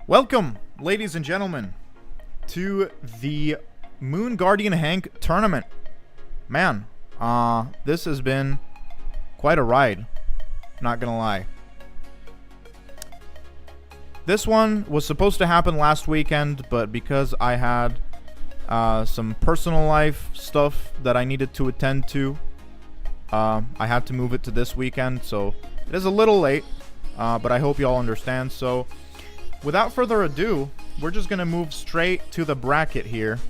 Welcome, ladies and gentlemen, to the Moon Guardian Hank tournament. Man, this has been quite a ride, not gonna lie. This one was supposed to happen last weekend, but because I had some personal life stuff that I needed to attend to, I had to move it to this weekend, so it is a little late, but I hope you all understand. So without further ado, we're just gonna move straight to the bracket here.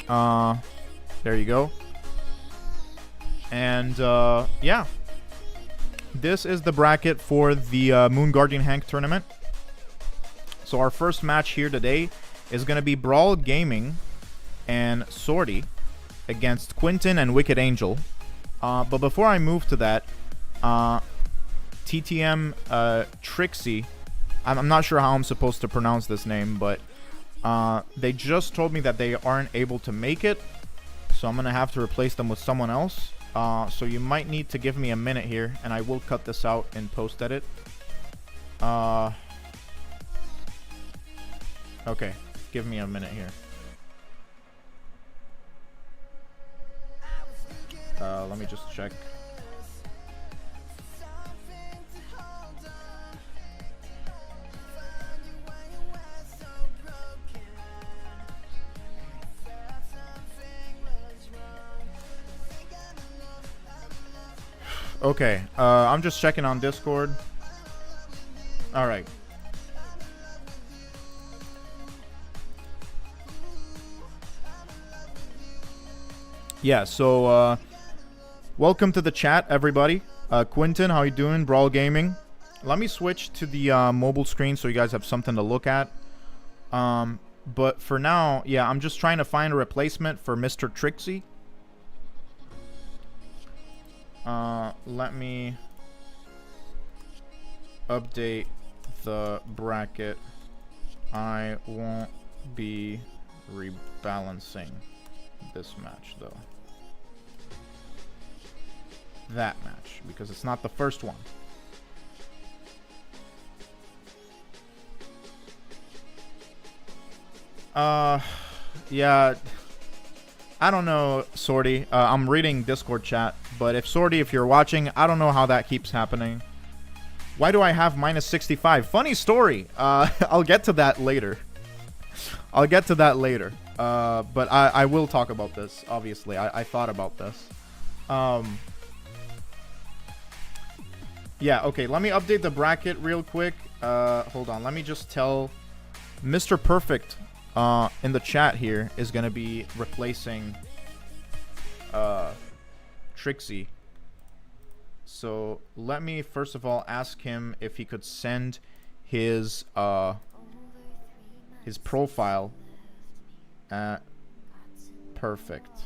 There you go. And yeah, this is the bracket for the Moon Guardian Hank tournament. So our first match here today is gonna be Brawl Gaming and Sorty against Quinton and Wicked Angel. But before I move to that, TTM Trixie, I'm not sure how I'm supposed to pronounce this name, but they just told me that they aren't able to make it, so I'm gonna have to replace them with someone else. So you might need to give me a minute here, and I will cut this out in post-edit. Okay, give me a minute here. Let me just check. Okay, I'm just checking on Discord. Alright. Yeah, so, welcome to the chat, everybody. Quinton, how you doing? Brawl Gaming. Let me switch to the mobile screen so you guys have something to look at. But for now, yeah, I'm just trying to find a replacement for Mr. Trixie. Let me update the bracket. I won't be rebalancing this match, though. That match, because it's not the first one. Yeah, I don't know, Sorty. I'm reading Discord chat, but if Sorty, if you're watching, I don't know how that keeps happening. Why do I have minus 65? Funny story. I'll get to that later. I'll get to that later. But I will talk about this, obviously. I thought about this. Yeah, okay, let me update the bracket real quick. Hold on, let me just tell Mr. Perfect in the chat here is going to be replacing Trixie. So let me first of all ask him if he could send his profile at Perfect.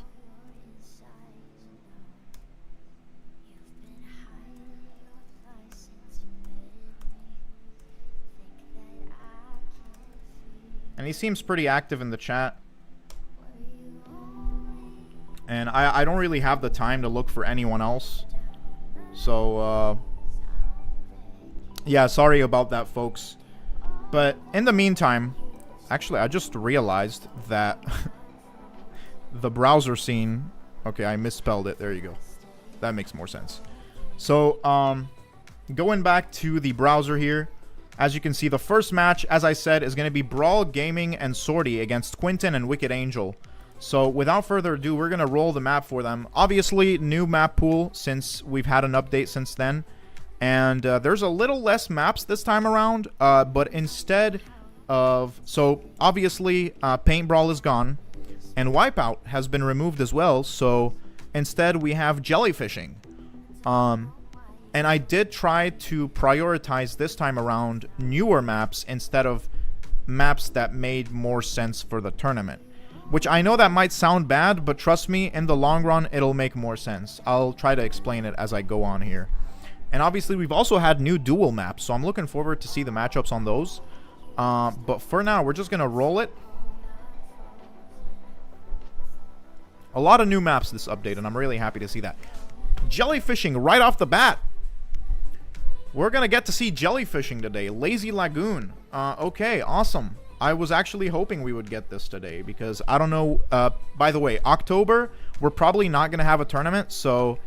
And he seems pretty active in the chat. And I don't really have the time to look for anyone else. So, yeah, sorry about that, folks. But in the meantime, actually, I just realized that the browser scene... Okay, I misspelled it. There you go. That makes more sense. So, going back to the browser here. As you can see, the first match, as I said, is going to be Brawl Gaming and Sorty against Quinton and Wicked Angel. So, without further ado, we're going to roll the map for them. Obviously, new map pool since we've had an update since then. And there's a little less maps this time around. But instead of... So, obviously, Paint Brawl is gone. And Wipeout has been removed as well. So, instead, we have Jellyfishing. And I did try to prioritize this time around newer maps instead of maps that made more sense for the tournament. Which I know that might sound bad, but trust me, in the long run, it'll make more sense. I'll try to explain it as I go on here. And obviously, we've also had new duel maps, so I'm looking forward to see the matchups on those. But for now, we're just going to roll it. A lot of new maps this update, and I'm really happy to see that. Jellyfishing right off the bat. We're gonna get to see jellyfishing today. Lazy Lagoon. Okay, awesome. I was actually hoping we would get this today because I don't know. By the way, October, we're probably not gonna have a tournament. So,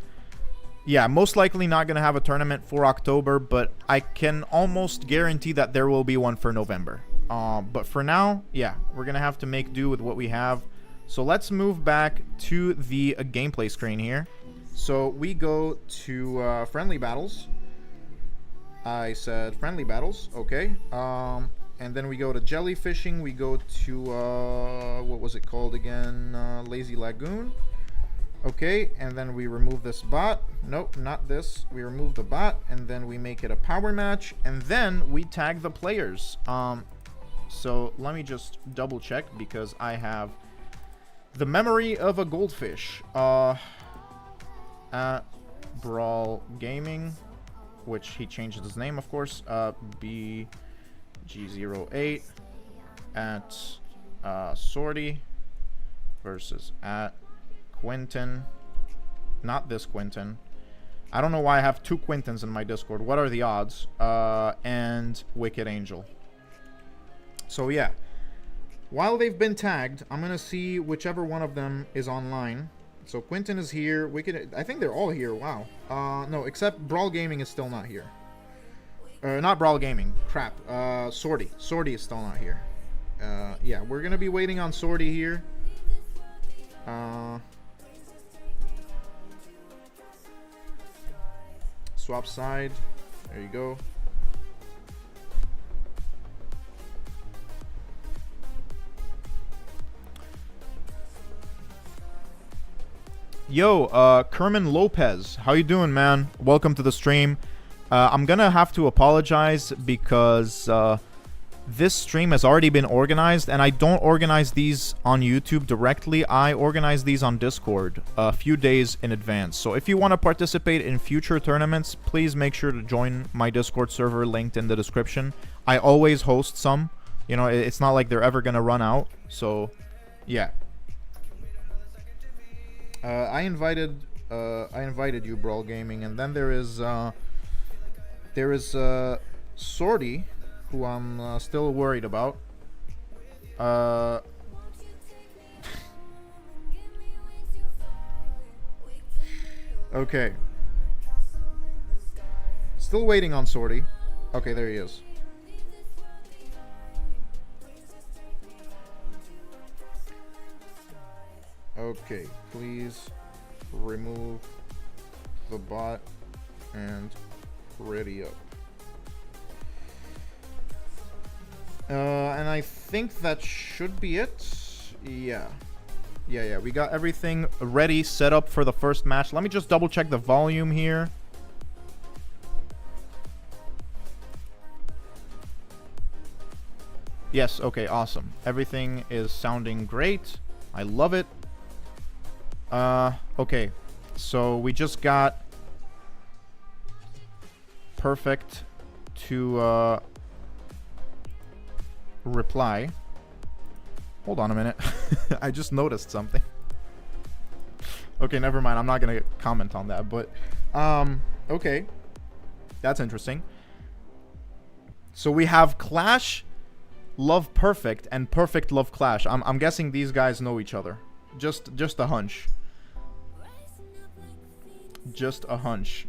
yeah, most likely not gonna have a tournament for October, but I can almost guarantee that there will be one for November. But for now, yeah, we're gonna have to make do with what we have. So let's move back to the gameplay screen here. So we go to friendly battles. I said friendly battles, okay. And then we go to jellyfishing. We go to, what was it called again? Lazy Lagoon. Okay, and then we remove this bot. Nope, not this. We remove the bot, and then we make it a power match, and then we tag the players. So let me just double check because I have the memory of a goldfish. At Brawl Gaming, which he changed his name, of course. BG08 at Sorty versus at Quentin. Not this Quentin. I don't know why I have two Quintins in my Discord. What are the odds? And Wicked Angel. So yeah, while they've been tagged, I'm gonna see whichever one of them is online. So Quentin is here. Wicked, I think they're all here. Wow. No, except Brawl Gaming is still not here. Not Brawl Gaming. Crap. Sorty. Sorty is still not here. Yeah, we're gonna be waiting on Sorty here. Swap side. There you go. Yo, Kerman Lopez, how you doing, man? Welcome to the stream. I'm gonna have to apologize because this stream has already been organized, and I don't organize these on YouTube directly. I organize these on Discord a few days in advance. So if you want to participate in future tournaments, please make sure to join my Discord server linked in the description. I always host some. You know, it's not like they're ever gonna run out. So, yeah. I invited you, Brawl Gaming, and then there is Sorty, who I'm still worried about. Okay. Still waiting on Sorty. Okay, there he is. Okay, please remove the bot and ready up. And I think that should be it. Yeah. Yeah, we got everything ready, set up for the first match. Let me just double check the volume here. Yes, okay, awesome. Everything is sounding great. I love it. Okay, so we just got perfect to reply. Hold on a minute. I just noticed something. Okay, never mind. I'm not gonna comment on that, but okay, that's interesting. So we have Clash, Love Perfect, and Perfect Love Clash. I'm guessing these guys know each other. Just a hunch. Just a hunch.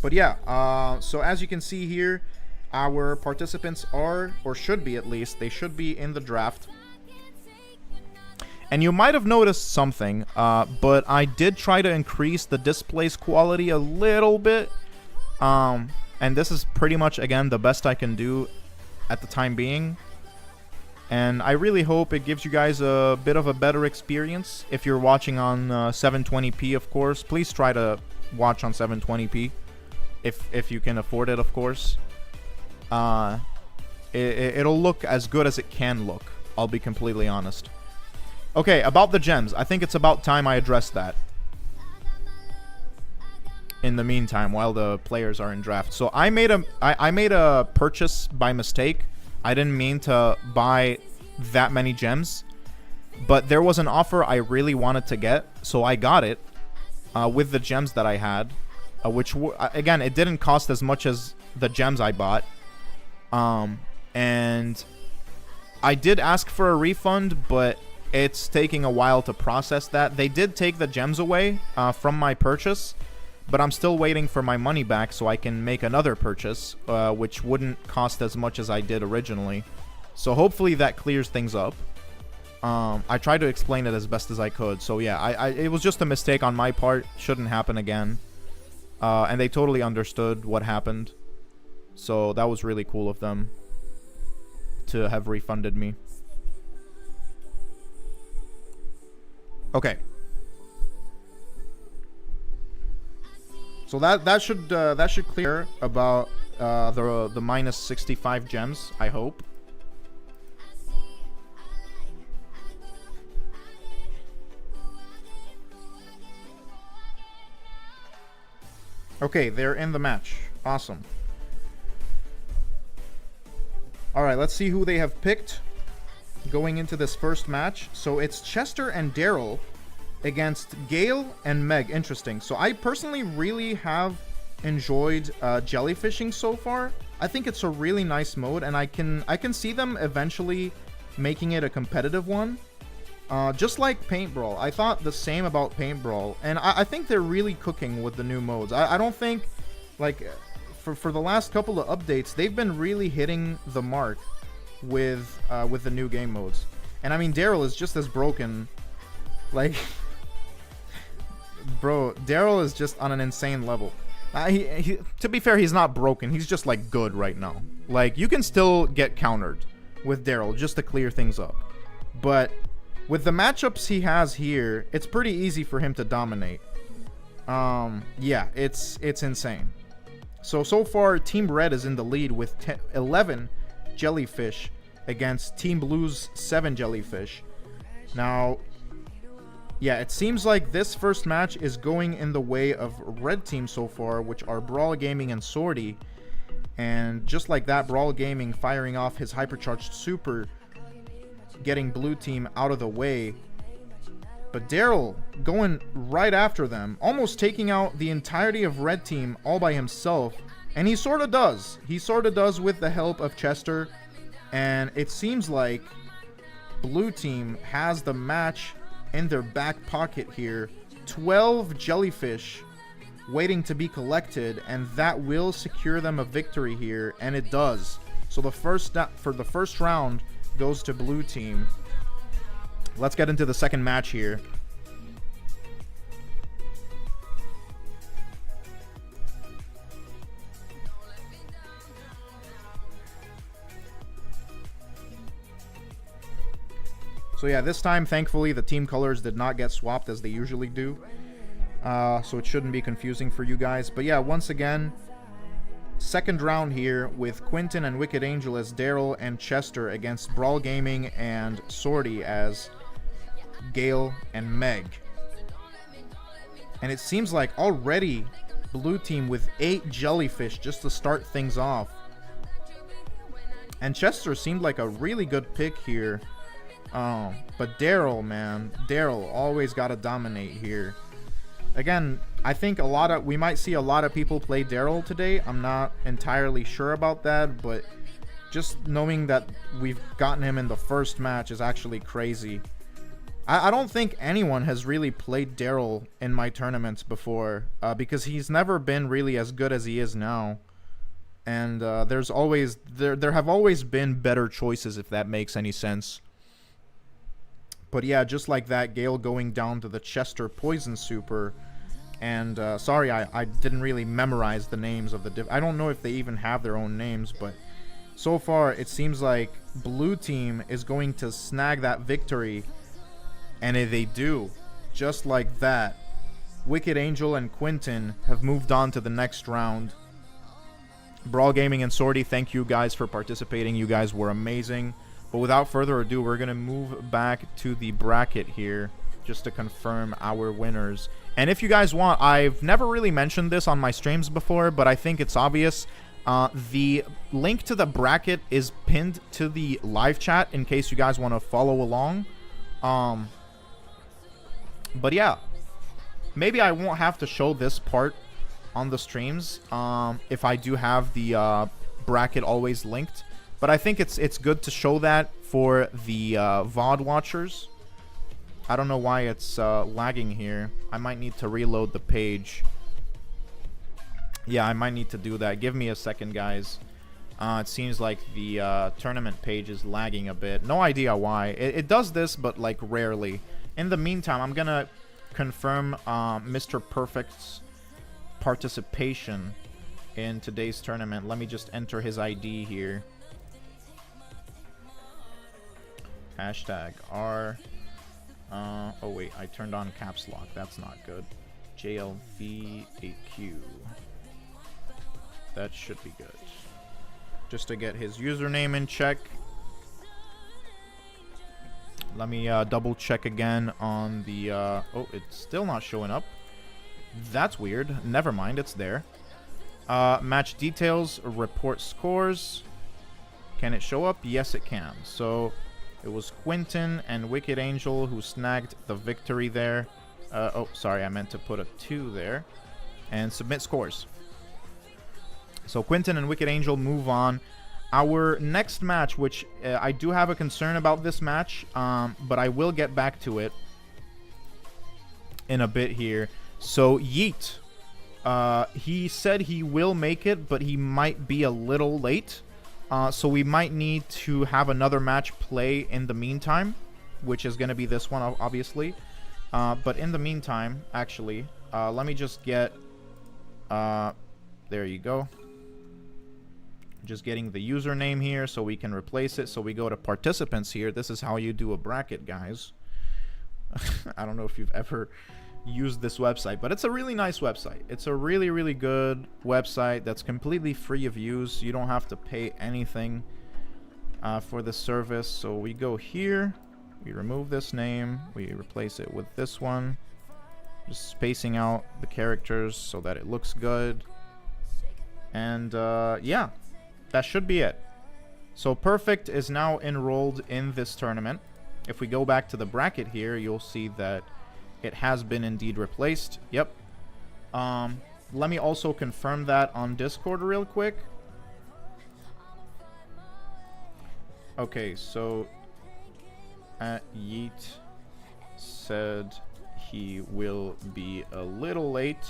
But yeah, so as you can see here, our participants are, or should be at least, they should be in the draft. And you might have noticed something, but I did try to increase the display's quality a little bit. And this is pretty much, again, the best I can do at the time being. And I really hope it gives you guys a bit of a better experience. If you're watching on 720p, of course, please try to watch on 720p. If you can afford it, of course. It'll look as good as it can look. I'll be completely honest. Okay, about the gems. I think it's about time I address that. In the meantime, while the players are in draft. So I made a purchase by mistake. I didn't mean to buy that many gems, but there was an offer I really wanted to get, so I got it with the gems that I had. which again, it didn't cost as much as the gems I bought. And I did ask for a refund, but it's taking a while to process that. They did take the gems away from my purchase, but I'm still waiting for my money back so I can make another purchase, which wouldn't cost as much as I did originally. So hopefully that clears things up. I tried to explain it as best as I could. So yeah, it was just a mistake on my part. Shouldn't happen again. And they totally understood what happened. So that was really cool of them to have refunded me. Okay. So that should clear about the minus 65 gems, I hope. Okay, they're in the match. Awesome. Alright, let's see who they have picked going into this first match. So it's Chester and Daryl against Gale and Meg. Interesting. So I personally really have enjoyed jellyfishing so far. I think it's a really nice mode, and I can see them eventually making it a competitive one. Just like Paint Brawl. I thought the same about Paint Brawl, and I think they're really cooking with the new modes. I don't think, like, for the last couple of updates, they've been really hitting the mark with the new game modes. And I mean, Daryl is just as broken. Like, bro, Daryl is just on an insane level. To be fair, he's not broken. He's just, like, good right now. Like, you can still get countered with Daryl just to clear things up. But with the matchups he has here, it's pretty easy for him to dominate. Yeah, it's insane. So far, Team Red is in the lead with 11 jellyfish against Team Blue's 7 jellyfish. Now, yeah, it seems like this first match is going in the way of Red Team so far, which are Brawl Gaming and Swordy. And just like that, Brawl Gaming firing off his hypercharged super, getting Blue Team out of the way. But Daryl going right after them, almost taking out the entirety of Red Team all by himself. And he sort of does. He sort of does with the help of Chester. And it seems like Blue Team has the match in their back pocket here. 12 jellyfish waiting to be collected, and that will secure them a victory here, and it does. So the first round goes to Blue Team. Let's get into the second match here. So yeah, this time, thankfully, the team colors did not get swapped as they usually do. So it shouldn't be confusing for you guys. But yeah, once again, second round here with Quentin and Wicked Angel as Daryl and Chester against Brawl Gaming and Swordy as Gale and Meg. And it seems like already Blue Team with 8 jellyfish just to start things off. And Chester seemed like a really good pick here. But Daryl, man, Daryl always got to dominate here. Again, I think we might see a lot of people play Daryl today. I'm not entirely sure about that, but just knowing that we've gotten him in the first match is actually crazy. I don't think anyone has really played Daryl in my tournaments before, because he's never been really as good as he is now. And there have always been better choices, if that makes any sense. But yeah, just like that, Gale going down to the Chester Poison Super. And sorry, I didn't really memorize the names of the I don't know if they even have their own names, but so far it seems like Blue Team is going to snag that victory. And if they do, just like that, Wicked Angel and Quentin have moved on to the next round. Brawl Gaming and Swordy, thank you guys for participating. You guys were amazing. But without further ado, we're going to move back to the bracket here just to confirm our winners. And if you guys want, I've never really mentioned this on my streams before, but I think it's obvious. The link to the bracket is pinned to the live chat in case you guys want to follow along. But yeah, maybe I won't have to show this part on the streams if I do have the bracket always linked. But I think it's good to show that for the VOD watchers. I don't know why it's lagging here. I might need to reload the page. Yeah, I might need to do that. Give me a second, guys. It seems like the tournament page is lagging a bit. No idea why. It does this, but like rarely. In the meantime, I'm gonna confirm Mr. Perfect's participation in today's tournament. Let me just enter his ID here. Hashtag R. Oh wait, I turned on caps lock. That's not good. JLV8Q. That should be good. Just to get his username in check. Let me double check again on the... oh, it's still not showing up. That's weird. Never mind, it's there. Match details, report scores. Can it show up? Yes, it can. So, it was Quinton and Wicked Angel who snagged the victory there. Oh, sorry, I meant to put a 2 there. And submit scores. So Quinton and Wicked Angel move on. Our next match, which I do have a concern about this match, but I will get back to it in a bit here. So Yeet, he said he will make it, but he might be a little late. So we might need to have another match play in the meantime, which is going to be this one, obviously. But in the meantime, actually, let me just get... there you go. Just getting the username here so we can replace it. So we go to participants here. This is how you do a bracket, guys. I don't know if you've ever used this website, but it's a really nice website. It's a really, really good website that's completely free of use. You don't have to pay anything for the service. So we go here. We remove this name. We replace it with this one. Just spacing out the characters so that it looks good. And yeah. That should be it. So Perfect is now enrolled in this tournament. If we go back to the bracket here, you'll see that it has been indeed replaced. Yep. Let me also confirm that on Discord real quick. Okay, so Yeet said he will be a little late.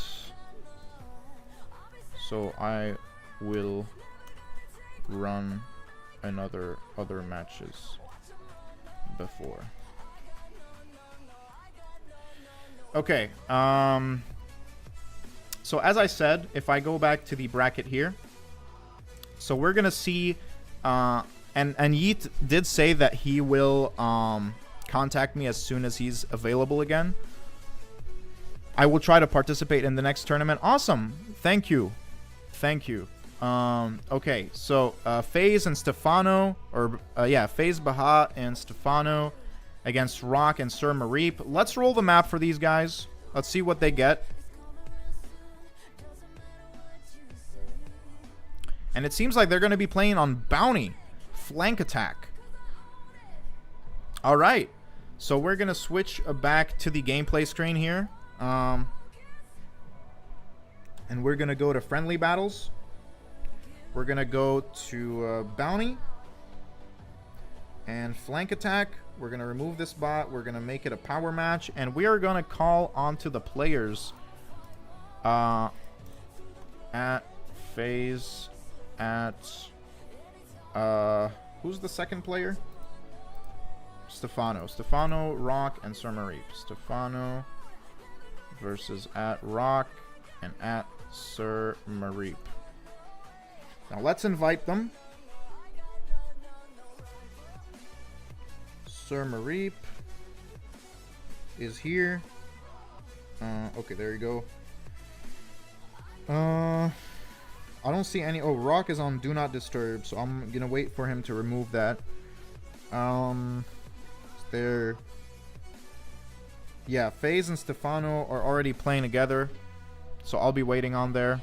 So I will run other matches before. Okay, so as I said, if I go back to the bracket here, so we're gonna see and Yeet did say that he will contact me as soon as he's available again. I will try to participate in the next tournament. Awesome. Thank you. Okay, so FaZe and Stefano, or yeah, FaZe Baha and Stefano against Rock and Sir Mareep. Let's roll the map for these guys. Let's see what they get. And it seems like they're going to be playing on Bounty. Flank attack. Alright, so we're going to switch back to the gameplay screen here. And we're going to go to friendly battles. We're going to go to Bounty and Flank Attack. We're going to remove this bot. We're going to make it a power match. And we are going to call onto the players at FaZe at... who's the second player? Stefano. Stefano, Rock, and Sir Mareep. Stefano versus at Rock and at Sir Mareep. Now let's invite them. Sir Mareep is here. Okay, there you go. I don't see any... Oh, Rock is on Do Not Disturb, so I'm gonna wait for him to remove that. There... Yeah, FaZe and Stefano are already playing together, so I'll be waiting on there.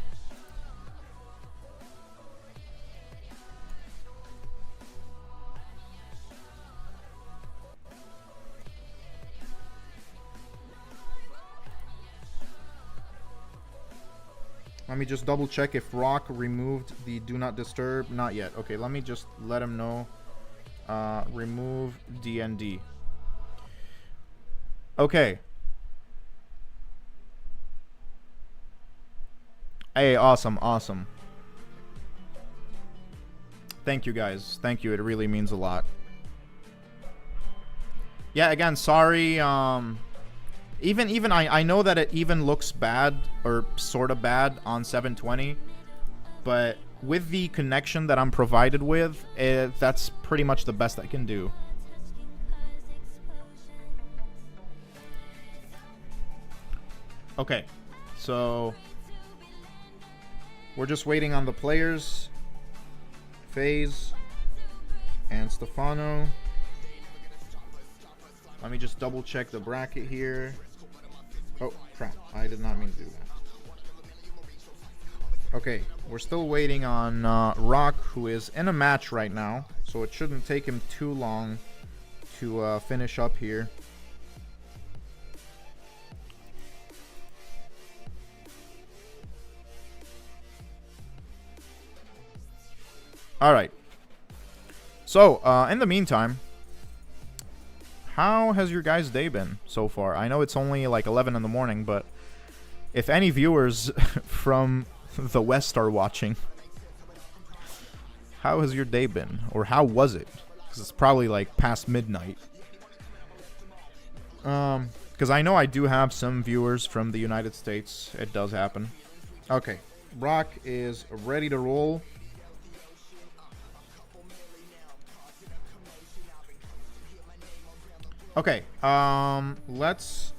Let me just double check if Rock removed the do not disturb. Not yet. Okay, let me just let him know. Remove DND. Okay. Hey, awesome, awesome. Thank you, guys. Thank you. It really means a lot. Yeah, again, sorry. Even I know that it even looks bad or sort of bad on 720, but with the connection that I'm provided with, that's pretty much the best I can do. Okay, so we're just waiting on the players, FaZe and Stefano. Let me just double check the bracket here. Oh, crap. I did not mean to do that. Okay, we're still waiting on Rock, who is in a match right now. So it shouldn't take him too long to finish up here. Alright. So, in the meantime, how has your guys' day been so far? I know it's only like 11 in the morning, but if any viewers from the West are watching, how has your day been? Or how was it? Because it's probably like past midnight. Because I know I do have some viewers from the United States. It does happen. Okay. Rock is ready to roll. Okay, let's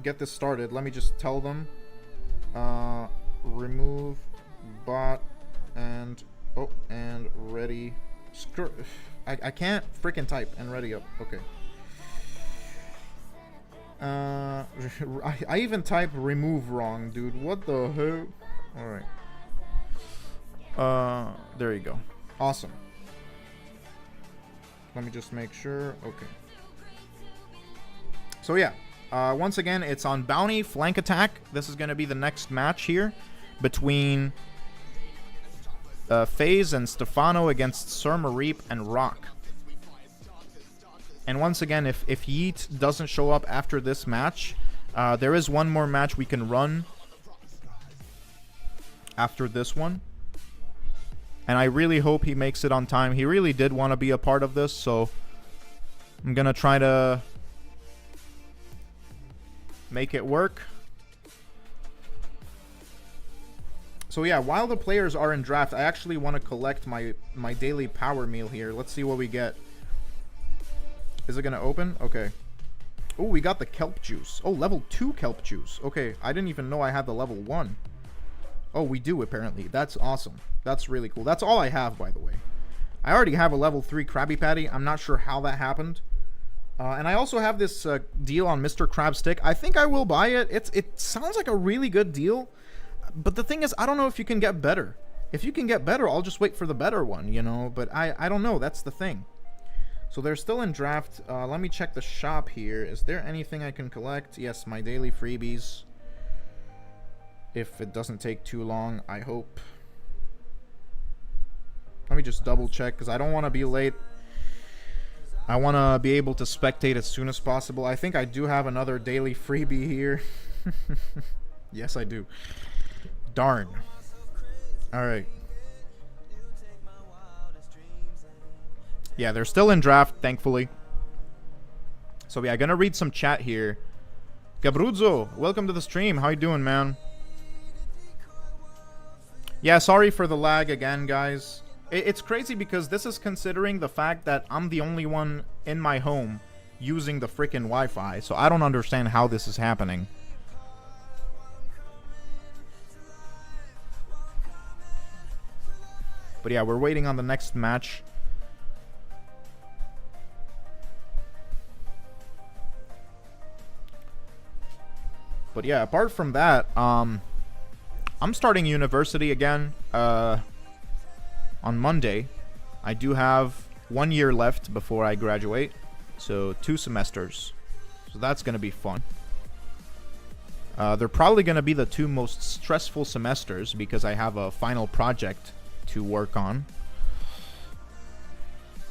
get this started. Let me just tell them, remove bot and, oh, and ready. Screw, I can't freaking type and ready up. Okay. I even typed remove wrong, dude. What the hell? Alright. There you go. Awesome. Let me just make sure. Okay. So yeah, once again, it's on Bounty, Flank Attack. This is going to be the next match here between FaZe and Stefano against Sir Mareep and Rock. And once again, if Yeet doesn't show up after this match, there is one more match we can run after this one. And I really hope he makes it on time. He really did want to be a part of this, so I'm going to try to make it work. So yeah, while the players are in draft, I actually want to collect my daily power meal here. Let's see what we get. Is it going to open? Okay. Oh, we got the kelp juice. Oh, level 2 kelp juice. Okay, I didn't even know I had the level 1. Oh, we do apparently. That's awesome. That's really cool. That's all I have, by the way. I already have a level 3 Krabby Patty. I'm not sure how that happened. And I also have this deal on Mr. Crab Stick. I think I will buy it. It sounds like a really good deal. But the thing is, I don't know if you can get better. If you can get better, I'll just wait for the better one, you know. But I don't know. That's the thing. So they're still in draft. Let me check the shop here. Is there anything I can collect? Yes, my daily freebies. If it doesn't take too long, I hope. Let me just double check because I don't want to be late. I want to be able to spectate as soon as possible. I think I do have another daily freebie here. Yes, I do. Darn. Alright. Yeah, they're still in draft, thankfully. So yeah, gonna read some chat here. Gabruzzo, welcome to the stream. How you doing, man? Yeah, sorry for the lag again, guys. It's crazy because this is considering the fact that I'm the only one in my home using the freaking Wi-Fi. So I don't understand how this is happening. But yeah, we're waiting on the next match. But yeah, apart from that, I'm starting university again. On Monday. I do have 1 year left before I graduate, so 2 semesters. So that's gonna be fun. They're probably going to be the 2 most stressful semesters because I have a final project to work on.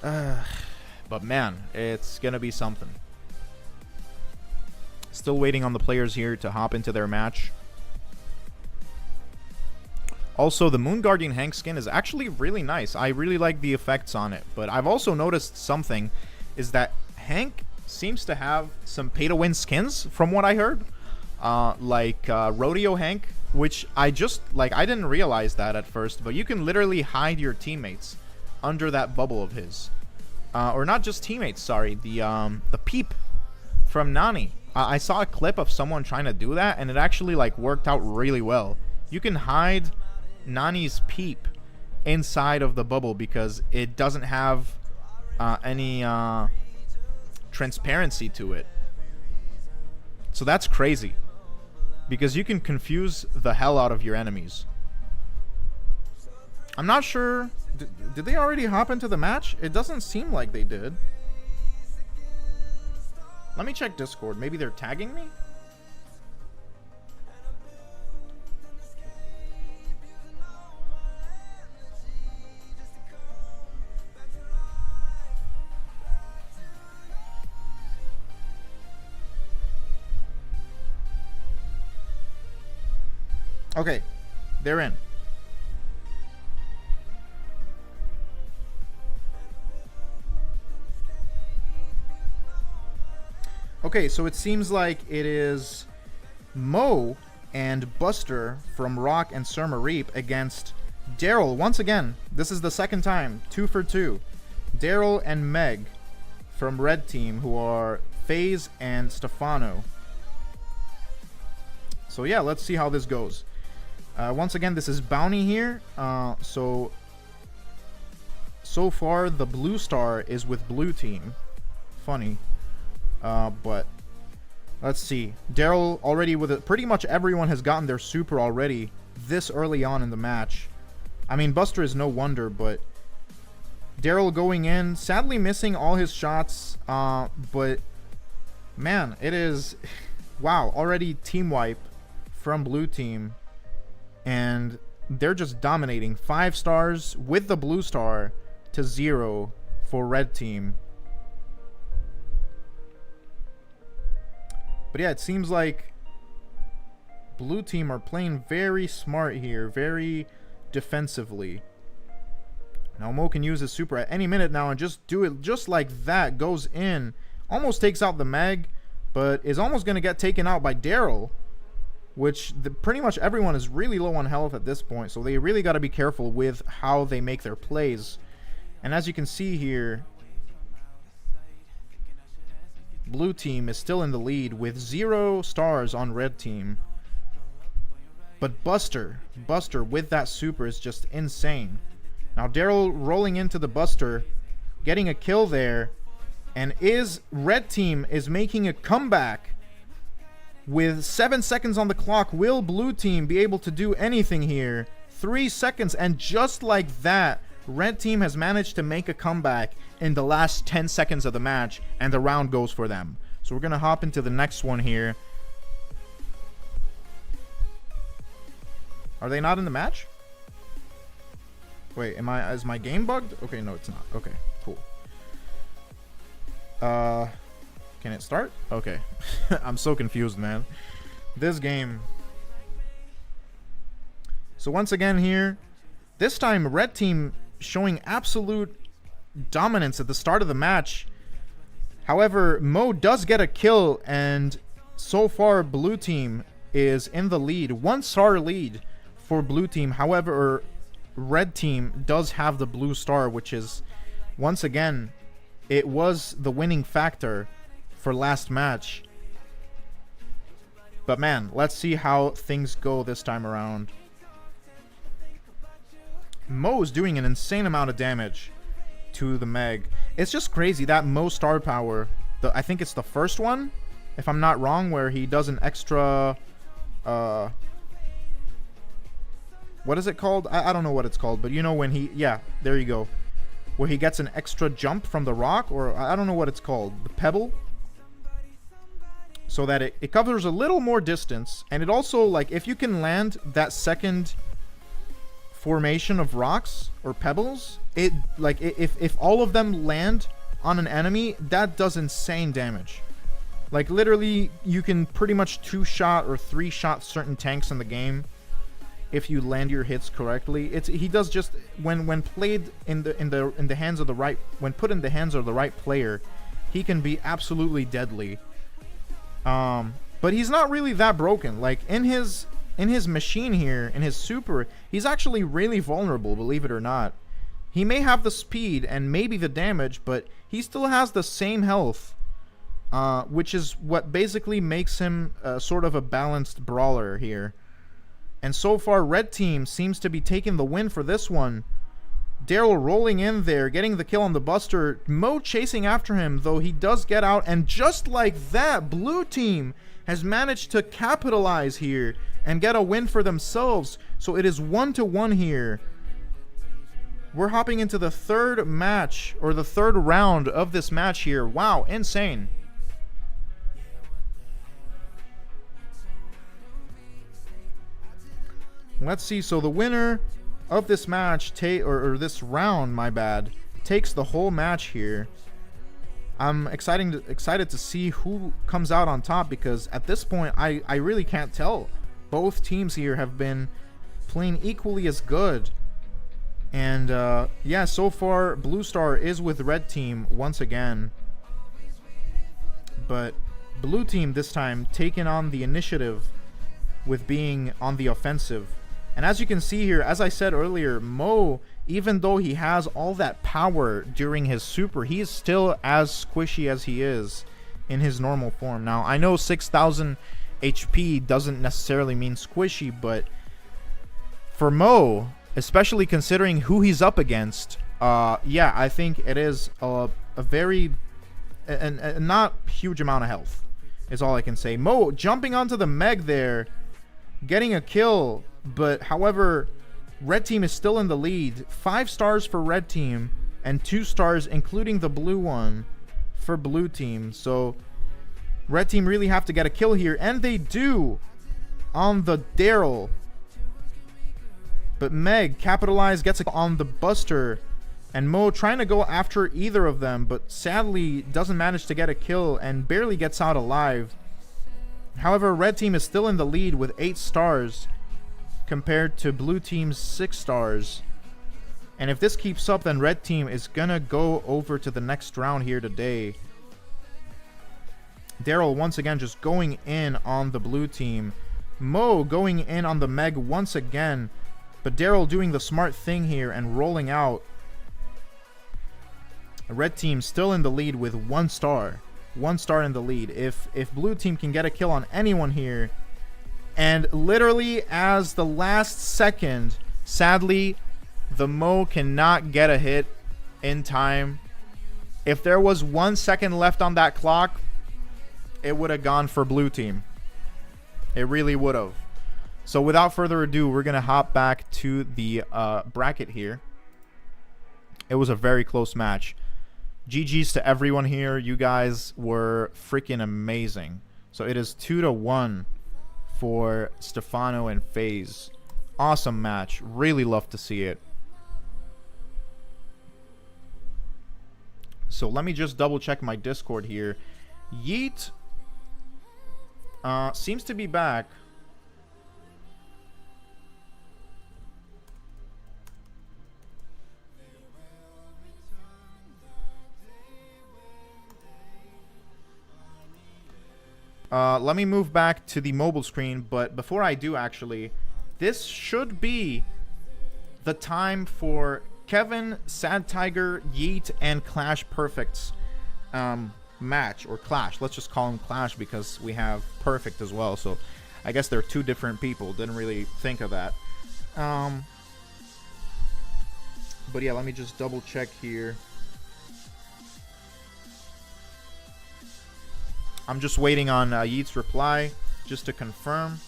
But man, it's going to be something. Still waiting on the players here to hop into their match. Also, the Moon Guardian Hank skin is actually really nice. I really like the effects on it. But I've also noticed something, is that Hank seems to have some pay-to-win skins, from what I heard. Like Rodeo Hank, which I didn't realize that at first, but you can literally hide your teammates under that bubble of his. Or not just teammates, sorry, the peep from Nani. I saw a clip of someone trying to do that, and it actually like worked out really well. You can hide Nani's peep inside of the bubble because it doesn't have any transparency to it. So that's crazy, because you can confuse the hell out of your enemies. I'm not sure. Did they already hop into the match? It doesn't seem like they did. Let me check Discord. Maybe they're tagging me? Okay, they're in. Okay, so it seems like it is Mo and Buster from Rock and Surma Reap against Daryl. Once again, this is the second time, 2 for 2. Daryl and Meg from Red Team, who are FaZe and Stefano. So yeah, let's see how this goes. Once again, this is Bounty here. So far, the blue star is with Blue Team. Funny. But let's see. Daryl already with it. Pretty much everyone has gotten their super already this early on in the match. I mean, Buster is no wonder, but Daryl going in, sadly missing all his shots. But man, it is wow. Already team wipe from Blue Team, and they're just dominating. 5 stars with the blue star to 0 for Red Team. But yeah, it seems like Blue Team are playing very smart here, very defensively. Now Mo can use his super at any minute now and just do it just like that. Goes in, almost takes out the Meg, but is almost going to get taken out by Daryl, which pretty much everyone is really low on health at this point, so they really got to be careful with how they make their plays. And as you can see here, Blue Team is still in the lead with 0 stars on Red Team. But Buster with that super is just insane. Now Daryl rolling into the Buster, getting a kill there, and Red Team is making a comeback. With 7 seconds on the clock, will Blue Team be able to do anything here? 3 seconds, and just like that, Red Team has managed to make a comeback in the last 10 seconds of the match, and the round goes for them. So we're going to hop into the next one here. Are they not in the match? Wait, is my game bugged? Okay, no, it's not. Okay, cool. Can it start? Okay. I'm so confused, man. This game. So once again here, this time Red Team showing absolute dominance at the start of the match. However, Mo does get a kill, and so far Blue Team is in the lead. 1 star lead for Blue Team. However, Red Team does have the blue star, which is, once again, it was the winning factor for last match. But man, let's see how things go this time around. Mo is doing an insane amount of damage to the Meg. It's just crazy that Mo star power. I think it's the first one, if I'm not wrong, where he does an extra. What is it called? I don't know what it's called, but you know when he. Yeah, there you go. Where he gets an extra jump from the rock, or I don't know what it's called. The pebble. so that it covers a little more distance. And it also, like, if you can land that second formation of rocks or pebbles, it, like, if all of them land on an enemy, that does insane damage. Like, literally, you can pretty much 2-shot or 3-shot certain tanks in the game if you land your hits correctly. He does just, when played in the hands of the right, when put in the hands of the right player, he can be absolutely deadly. But he's not really that broken. Like, in his machine here, in his super, he's actually really vulnerable, believe it or not. He may have the speed and maybe the damage, but he still has the same health, which is what basically makes him sort of a balanced brawler here. And so far, Red Team seems to be taking the win for this one. Daryl rolling in there, getting the kill on the Buster. Mo chasing after him, though he does get out. And just like that, Blue Team has managed to capitalize here and get a win for themselves. So it is 1-1 here. We're hopping into the third match, or the third round of this match here. Wow, insane. Let's see, so the winner of this match, or this round, my bad, takes the whole match here. I'm excited to see who comes out on top, because at this point, I really can't tell. Both teams here have been playing equally as good. And yeah, so far, Blue Star is with Red Team once again. But Blue Team this time taking on the initiative with being on the offensive. And as you can see here, as I said earlier, Mo, even though he has all that power during his super, he is still as squishy as he is in his normal form. Now, I know 6,000 HP doesn't necessarily mean squishy, but for Mo, especially considering who he's up against, yeah, I think it is a very, a not huge amount of health, is all I can say. Mo jumping onto the Meg there, getting a kill, but however, Red Team is still in the lead. 5 stars for Red Team, and 2 stars, including the blue one, for Blue Team. So Red Team really have to get a kill here, and they do on the Daryl. But Meg capitalized, gets on the Buster, and Mo trying to go after either of them, but sadly doesn't manage to get a kill and barely gets out alive. However, Red Team is still in the lead with 8 stars compared to Blue Team's 6 stars. And if this keeps up, then Red Team is gonna go over to the next round here today. Daryl once again just going in on the Blue Team. Mo going in on the Meg once again. But Daryl doing the smart thing here and rolling out. Red Team still in the lead with 1 star. 1 star in the lead. If Blue Team can get a kill on anyone here, and literally as the last second, sadly, the Mo cannot get a hit in time. If there was 1 second left on that clock, it would have gone for Blue Team. It really would have. So without further ado, we're going to hop back to the bracket here. It was a very close match. GG's to everyone here. You guys were freaking amazing. So it is 2-1 for Stefano and FaZe. Awesome match. Really love to see it. So let me just double check my Discord here. Yeet seems to be back. Let me move back to the mobile screen, but before I do, actually, this should be the time for Kevin, Sad Tiger, Yeet, and Clash Perfect's match, or Clash. Let's just call him Clash because we have Perfect as well, so I guess they're 2 different people. Didn't really think of that. But yeah, let me just double check here. I'm just waiting on Yeet's reply just to confirm.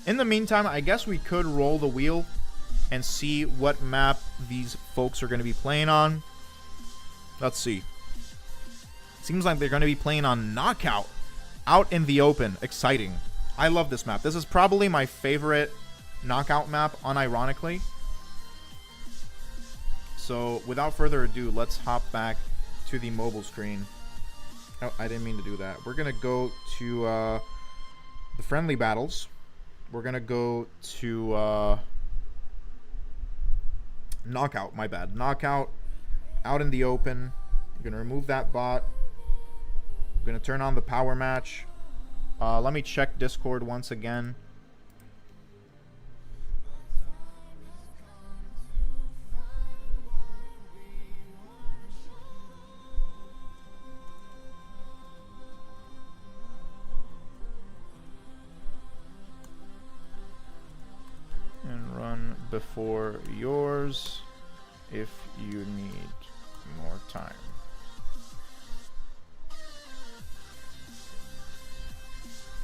In the meantime, I guess we could roll the wheel and see what map these folks are going to be playing on. Let's see. Seems like they're going to be playing on Knockout. Out in the open. Exciting. I love this map. This is probably my favorite knockout map, unironically. So, without further ado, let's hop back to the mobile screen. Oh, I didn't mean to do that. We're going to go to the friendly battles. We're going to go to knockout, my bad. Knockout, out in the open. I'm going to remove that bot. I'm going to turn on the power match. Let me check Discord once again. And run before yours if you need more time.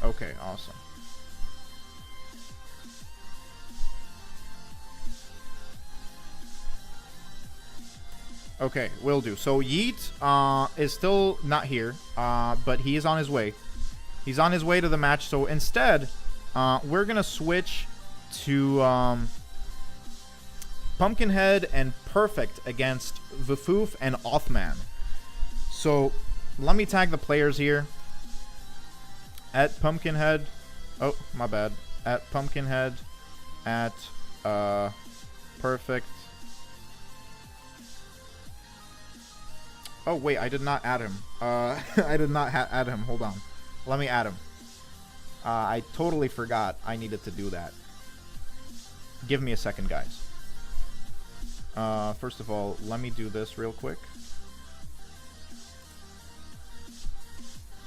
Okay, awesome. Okay, will do. So Yeet is still not here, but he is on his way. He's on his way to the match. So instead, we're gonna switch to Pumpkinhead and Perfect against Vafoof and Othman. So let me tag the players here. At Pumpkinhead, oh, my bad. At Pumpkinhead, at Perfect. Oh, wait, I did not add him. I did not add him. Hold on. Let me add him. I totally forgot I needed to do that. Give me a second, guys. First of all, let me do this real quick.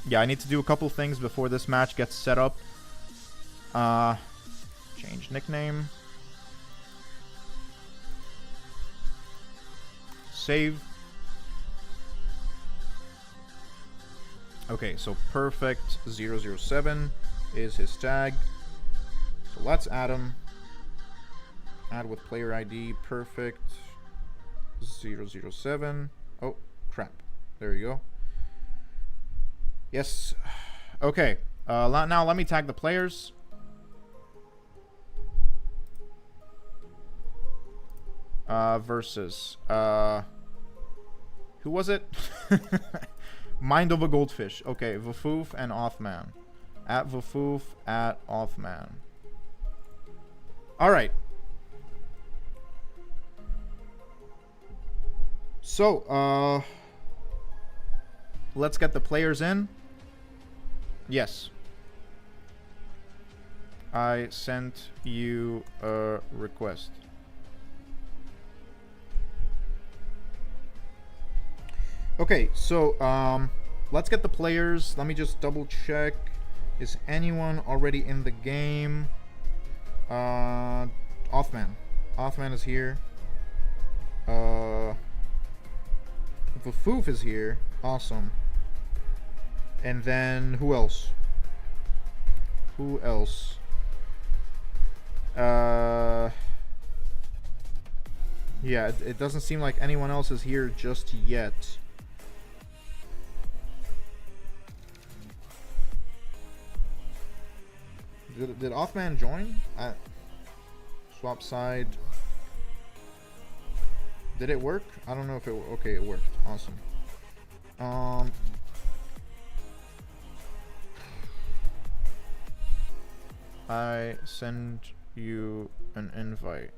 Yeah, I need to do a couple things before this match gets set up. Change nickname. Save. Okay, so Perfect 007 is his tag. So let's add him. Add with player ID Perfect 007. Oh, crap. There you go. Yes. Okay. Now let me tag the players. Versus. Who was it? Mind of a Goldfish. Okay, Vafoof and Othman. At Vafoof, at Othman. Alright. So, let's get the players in. Yes. I sent you a request. Okay, so let's get the players. Let me just double check. Is anyone already in the game? Othman. Othman is here. Vafoof is here. Awesome. And then who else? Who else? Yeah, it doesn't seem like anyone else is here just yet. Did Othman join? Swap side. Did it work? I don't know if it... Okay, it worked. Awesome. I send you an invite.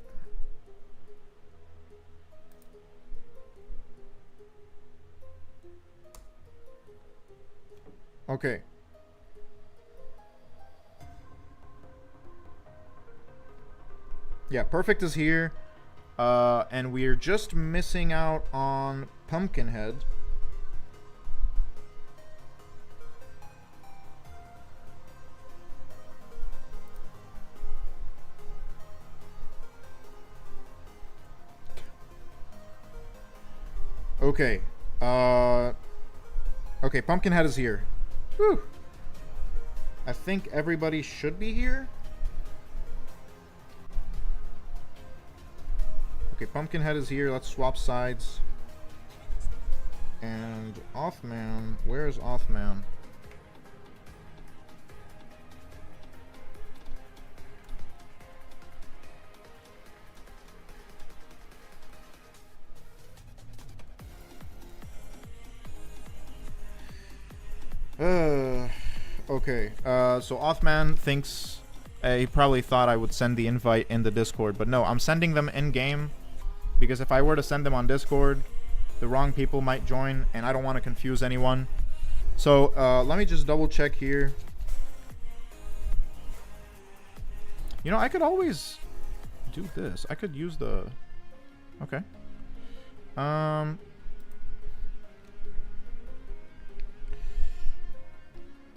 Okay. Yeah, Perfect is here. And we're just missing out on Pumpkinhead. Okay. Okay, Pumpkinhead is here. Whew. I think everybody should be here. Okay, Pumpkinhead is here. Let's swap sides. And Othman. Where is Othman? Okay, so Othman thinks... he probably thought I would send the invite in the Discord, but no, I'm sending them in-game. Because if I were to send them on Discord, the wrong people might join, and I don't want to confuse anyone. So, let me just double check here. You know, I could always do this. I could use the... Okay.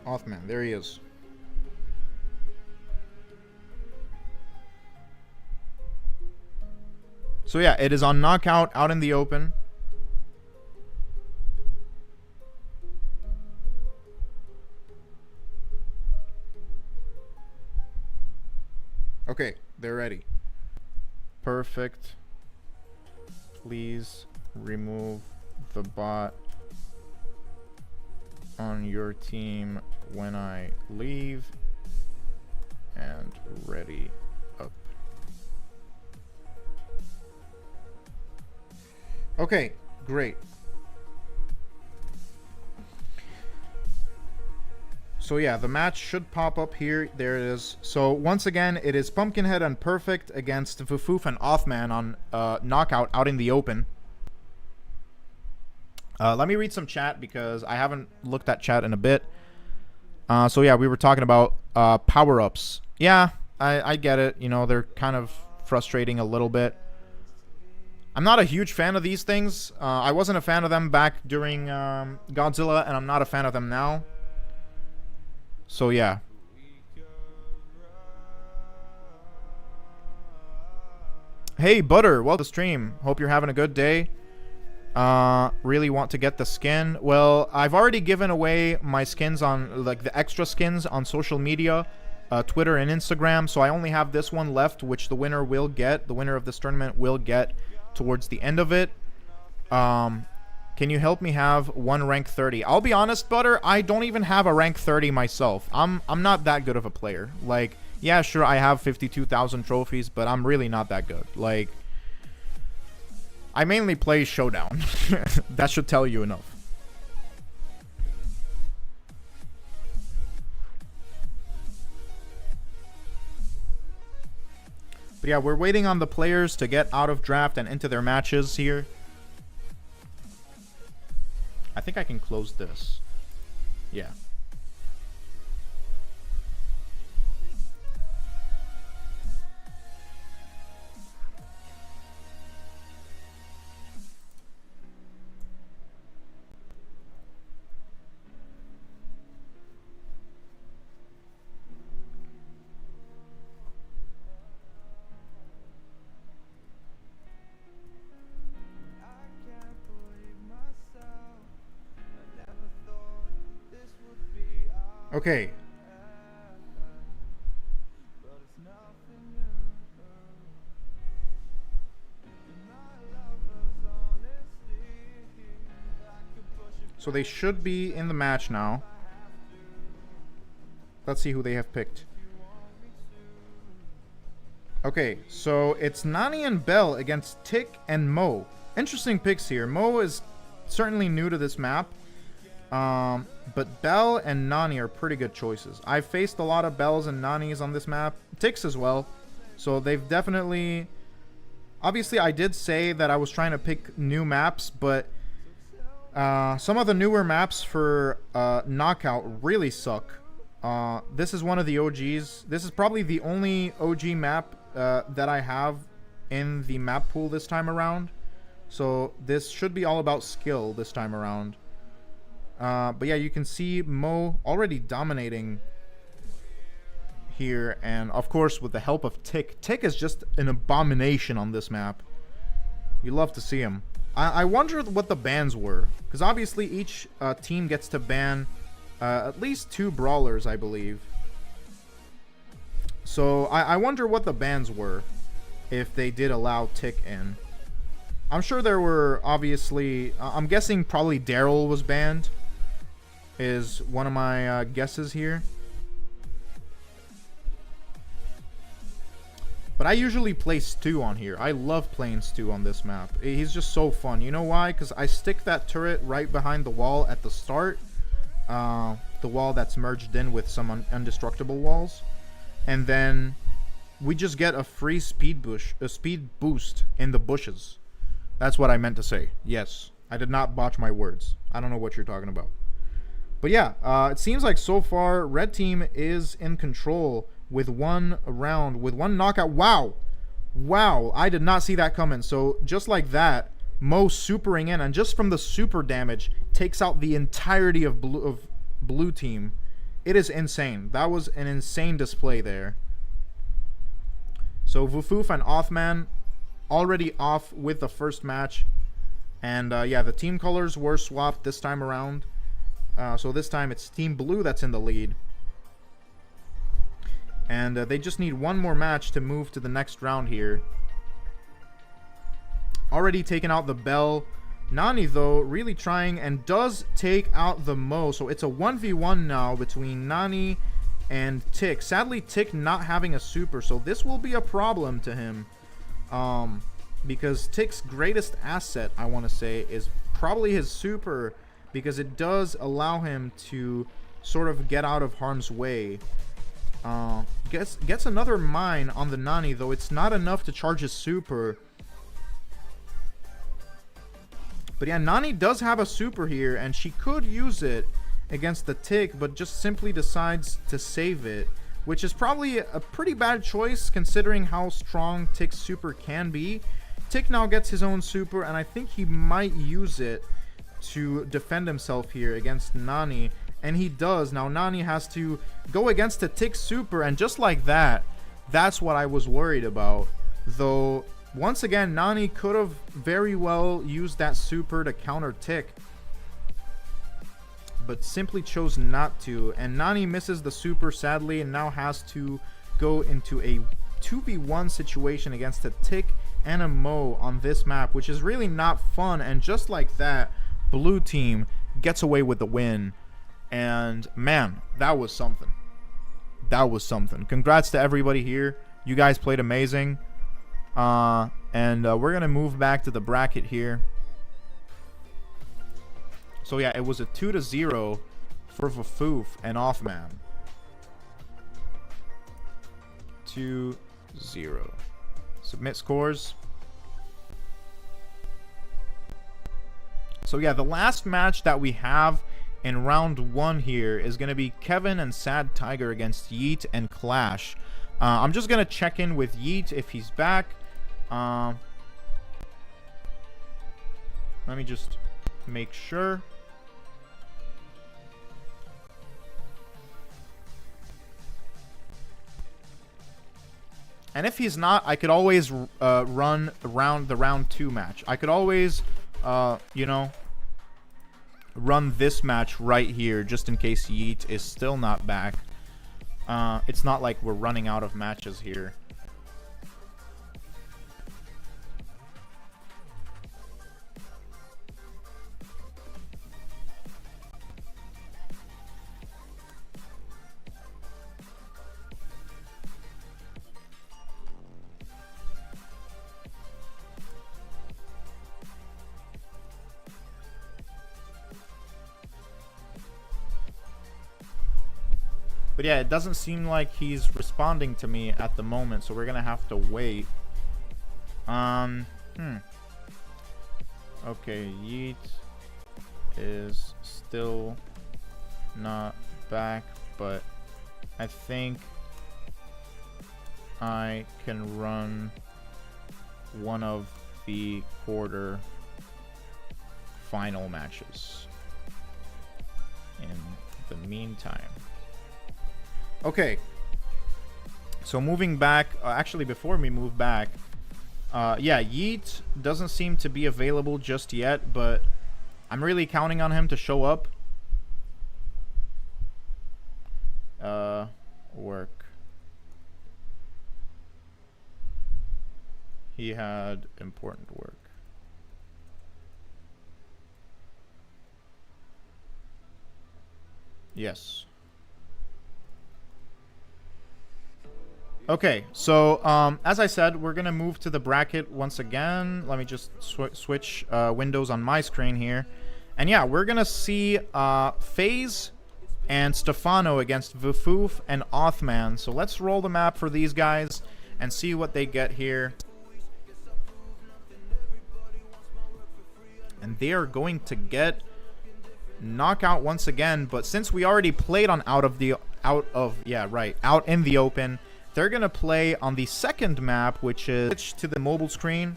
Othman, there he is. So yeah, it is on Knockout, out in the open. Okay, they're ready. Perfect. Please remove the bot on your team when I leave. And ready up. Okay, great. So yeah, the match should pop up here. There it is. So once again, it is Pumpkinhead and Perfect against Vufoof and Othman on Knockout out in the open. Let me read some chat because I haven't looked at chat in a bit. So yeah, we were talking about power-ups. Yeah, I get it. You know, they're kind of frustrating a little bit. I'm not a huge fan of these things. I wasn't a fan of them back during Godzilla, and I'm not a fan of them now. So yeah. Hey Butter, welcome to the stream. Hope you're having a good day. Really want to get the skin. Well, I've already given away my skins on, like, the extra skins on social media, Twitter and Instagram. So I only have this one left, which the winner will get. The winner of this tournament will get towards the end of it. Can you help me have one rank 30? I'll be honest, Butter, I don't even have a rank 30 myself. I'm not that good of a player. Like, yeah, sure, I have 52,000 trophies, but I'm really not that good. Like, I mainly play Showdown. That should tell you enough. But yeah, we're waiting on the players to get out of draft and into their matches here. I think I can close this. Yeah. Okay. So they should be in the match now. Let's see who they have picked. Okay, so it's Nani and Bell against Tick and Mo. Interesting picks here. Mo is certainly new to this map. But Bell and Nani are pretty good choices. I've faced a lot of Bells and Nanis on this map. Ticks as well. So they've definitely... Obviously, I did say that I was trying to pick new maps, but some of the newer maps for Knockout really suck. This is one of the OGs. This is probably the only OG map that I have in the map pool this time around. So this should be all about skill this time around. But yeah, you can see Mo already dominating here, and of course with the help of Tick. Tick is just an abomination on this map. You love to see him. I wonder what the bans were, because obviously each team gets to ban at least 2 brawlers, I believe. So I wonder what the bans were, if they did allow Tick in. I'm sure there were, obviously, I'm guessing probably Daryl was banned, is one of my guesses here. But I usually play Stu on here. I love playing Stu on this map. He's just so fun. You know why? Because I stick that turret right behind the wall at the start. the wall that's merged in with some indestructible walls. And then we just get a free speed boost in the bushes. That's what I meant to say. Yes, I did not botch my words. I don't know what you're talking about. But yeah, it seems like so far red team is in control with one round, with one knockout. Wow. Wow, I did not see that coming. So just like that, Mo supering in, and just from the super damage, takes out the entirety of blue team. It is insane. That was an insane display there. So Vufoof and Othman already off with the first match. And yeah, the team colors were swapped this time around. So this time it's Team Blue that's in the lead. And they just need one more match to move to the next round here. Already taken out the Bell. Nani, though, really trying and does take out the Mo. So it's a 1v1 now between Nani and Tick. Sadly, Tick not having a super. So this will be a problem to him. Because Tick's greatest asset, I want to say, is probably his super. Because it does allow him to sort of get out of harm's way. Gets another mine on the Nani, though it's not enough to charge his super. But yeah, Nani does have a super here, and she could use it against the Tick, but just simply decides to save it, which is probably a pretty bad choice considering how strong Tick's super can be. Tick now gets his own super, and I think he might use it to defend himself here against Nani, and he does. Now Nani has to go against the Tick super, and just like that, that's what I was worried about. Though once again, Nani could have very well used that super to counter Tick, but simply chose not to. And Nani misses the super, sadly, and now has to go into a 2v1 situation against a Tick and a Mo on this map, which is really not fun. And just like that, blue team gets away with the win. And man, that was something. That was something. Congrats to everybody here. You guys played amazing. And we're going to move back to the bracket here. So yeah, it was a 2-0 for Vufoof and Othman. 2-0. Submit scores. So yeah, the last match that we have in round 1 here is going to be Kevin and Sad Tiger against Yeet and Clash. I'm just going to check in with Yeet if he's back. Let me just make sure. And if he's not, I could always run around the round 2 match. I could always, you know, run this match right here just in case Yeet is still not back. It's not like we're running out of matches here. But yeah, it doesn't seem like he's responding to me at the moment, so we're gonna have to wait. Okay, Yeet is still not back, but I think I can run one of the quarter final matches in the meantime. Okay, so moving back, actually before we move back, yeah, Yeet doesn't seem to be available just yet, but I'm really counting on him to show up. Work. He had important work. Yes. Okay, so as I said, we're gonna move to the bracket once again. Let me just switch windows on my screen here, and yeah, we're gonna see FaZe and Stefano against Vufoof and Othman. So let's roll the map for these guys and see what they get here. And they are going to get knockout once again, but since we already played on out in the open, they're gonna play on the second map, which is to the mobile screen.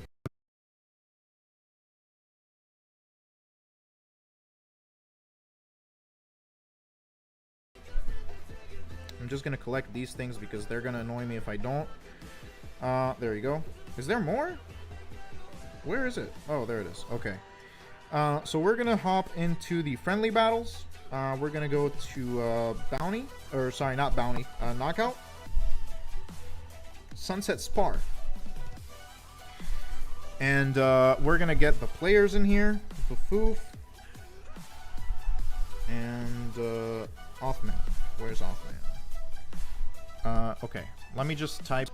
I'm just gonna collect these things because they're gonna annoy me if I don't. There you go. Is there more? Where is it? Oh, there it is. Okay. So we're gonna hop into the friendly battles. We're gonna go to Bounty, or sorry, not Bounty, Knockout. Sunset Spar. And we're gonna get the players in here. Vufoof. And Othman. Where's Othman? Okay. Let me just type.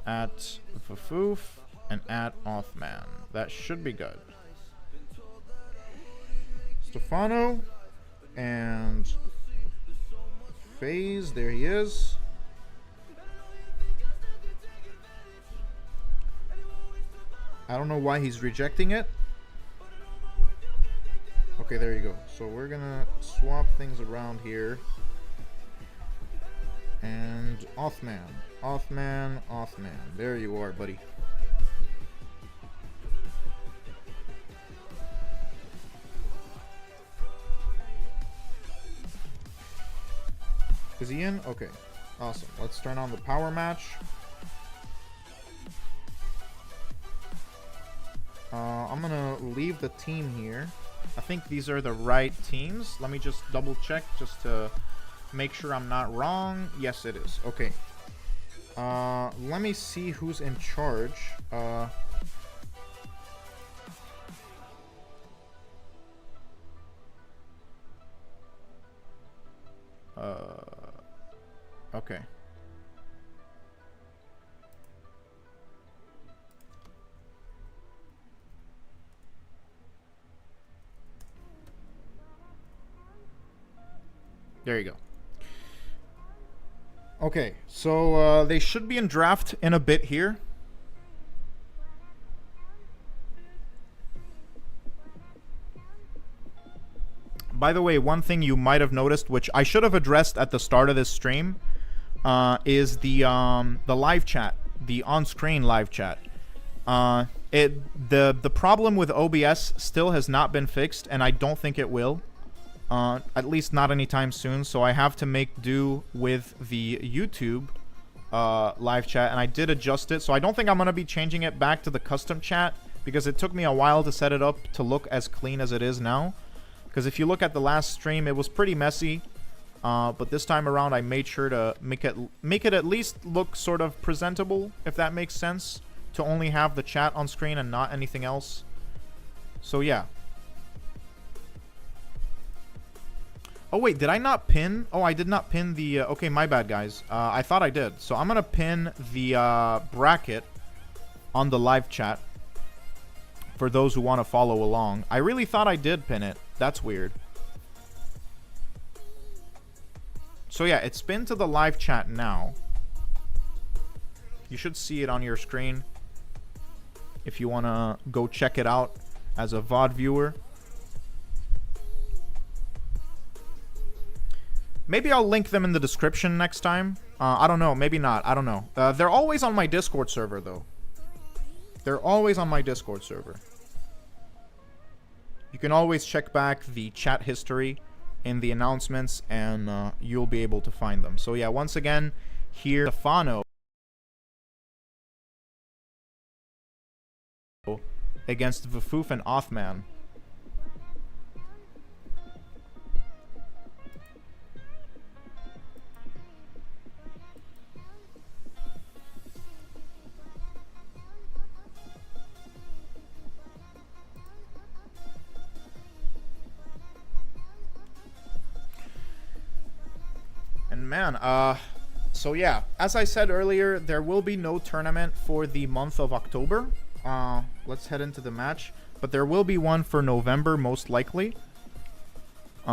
At Vufoof and at Othman. That should be good. Stefano and FaZe, there he is. I don't know why he's rejecting it. Okay, there you go. So we're gonna swap things around here. And Othman. Othman. There you are, buddy. Is he in? Okay. Awesome. Let's turn on the power match. I'm gonna leave the team here. I think these are the right teams. Let me just double check just to make sure I'm not wrong. Yes, it is. Okay. Let me see who's in charge. Okay. There you go. Okay, so they should be in draft in a bit here. By the way, one thing you might have noticed, which I should have addressed at the start of this stream, is the live chat, the on-screen live chat. The problem with OBS still has not been fixed, and I don't think it will. At least not anytime soon, so I have to make do with the YouTube live chat, and I did adjust it, so I don't think I'm going to be changing it back to the custom chat, because it took me a while to set it up to look as clean as it is now. Because if you look at the last stream, it was pretty messy, but this time around I made sure to make it at least look sort of presentable, if that makes sense, to only have the chat on screen and not anything else. So yeah. Oh, wait, did I not pin? Oh, I did not pin the... okay, my bad, guys. I thought I did. So I'm going to pin the bracket on the live chat for those who want to follow along. I really thought I did pin it. That's weird. So yeah, it's pinned to the live chat now. You should see it on your screen if you want to go check it out as a VOD viewer. Maybe I'll link them in the description next time. I don't know. Maybe not. I don't know. They're always on my Discord server, though. They're always on my Discord server. You can always check back the chat history in the announcements, and you'll be able to find them. So yeah, once again, here, Stefano against Vufoof and Othman. And man, So yeah, as I said earlier, there will be no tournament for the month of October. Let's head into the match. But there will be one for November, most likely.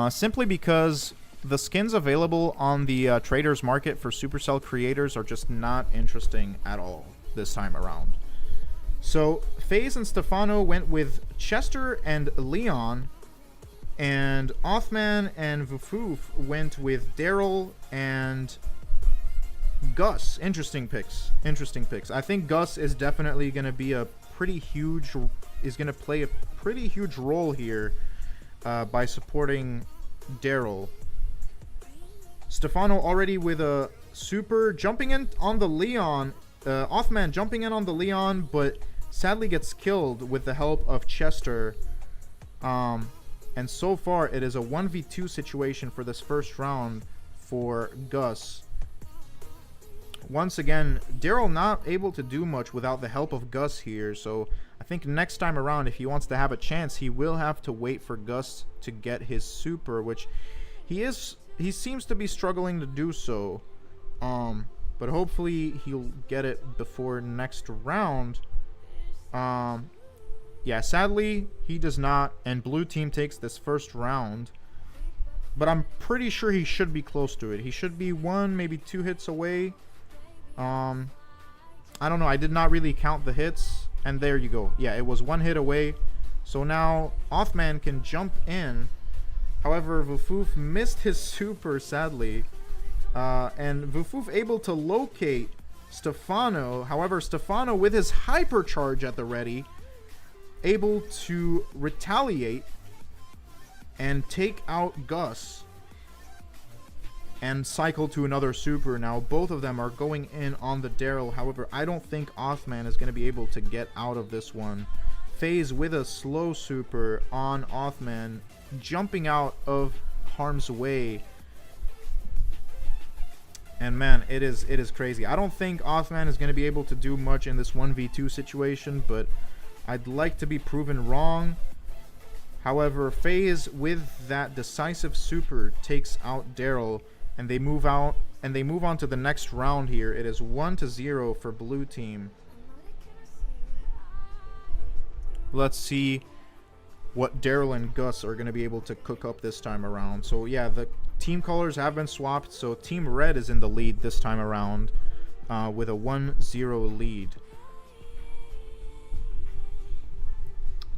Simply because the skins available on the traders market for Supercell creators are just not interesting at all this time around. So FaZe and Stefano went with Chester and Leon, and Othman and Vufoof went with Daryl and Gus. Interesting picks. Interesting picks. I think Gus is definitely going to be a pretty huge, is going to play a pretty huge role here by supporting Daryl. Stefano already with a super, jumping in on the Leon. Othman jumping in on the Leon, but sadly gets killed with the help of Chester. And so far, it is a 1v2 situation for this first round for Gus. Once again, Daryl not able to do much without the help of Gus here. So I think next time around, if he wants to have a chance, he will have to wait for Gus to get his super, which he seems to be struggling to do so. But hopefully he'll get it before next round. Yeah, sadly, he does not, and blue team takes this first round. But I'm pretty sure he should be close to it. He should be 1, maybe 2 hits away. I don't know. I did not really count the hits. And there you go. Yeah, it was 1 hit away. So now Othman can jump in. However, Vufoof missed his super, sadly. And Vufoof able to locate Stefano. However, Stefano with his hypercharge at the ready, able to retaliate and take out Gus and cycle to another super. Now both of them are going in on the Daryl. However, I don't think Othman is going to be able to get out of this one. FaZe with a slow super on Othman, jumping out of harm's way. And man, it is crazy. I don't think Othman is going to be able to do much in this 1v2 situation, but I'd like to be proven wrong. However, FaZe with that decisive super takes out Daryl, and they move out, and they move on to the next round here. It is 1-0 for blue team. Let's see what Daryl and Gus are going to be able to cook up this time around. So yeah, the team colors have been swapped, so Team Red is in the lead this time around with a 1-0 lead.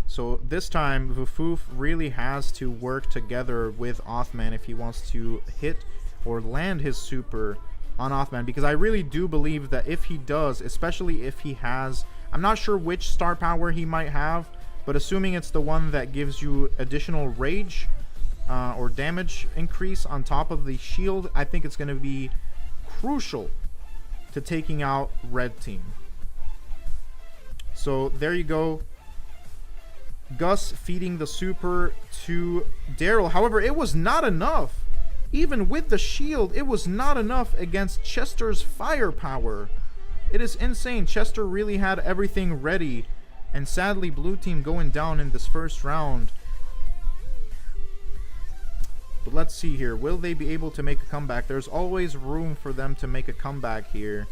So this time, Vufoof really has to work together with Othman if he wants to hit or land his super on Othman, because I really do believe that if he does, especially if he has, I'm not sure which star power he might have, but assuming it's the one that gives you additional rage or damage increase on top of the shield, I think it's going to be crucial to taking out red team. So there you go. Gus feeding the super to Daryl. However, it was not enough. Even with the shield, it was not enough against Chester's firepower. It is insane. Chester really had everything ready. And sadly, blue team going down in this first round. But let's see here. Will they be able to make a comeback? There's always room for them to make a comeback here.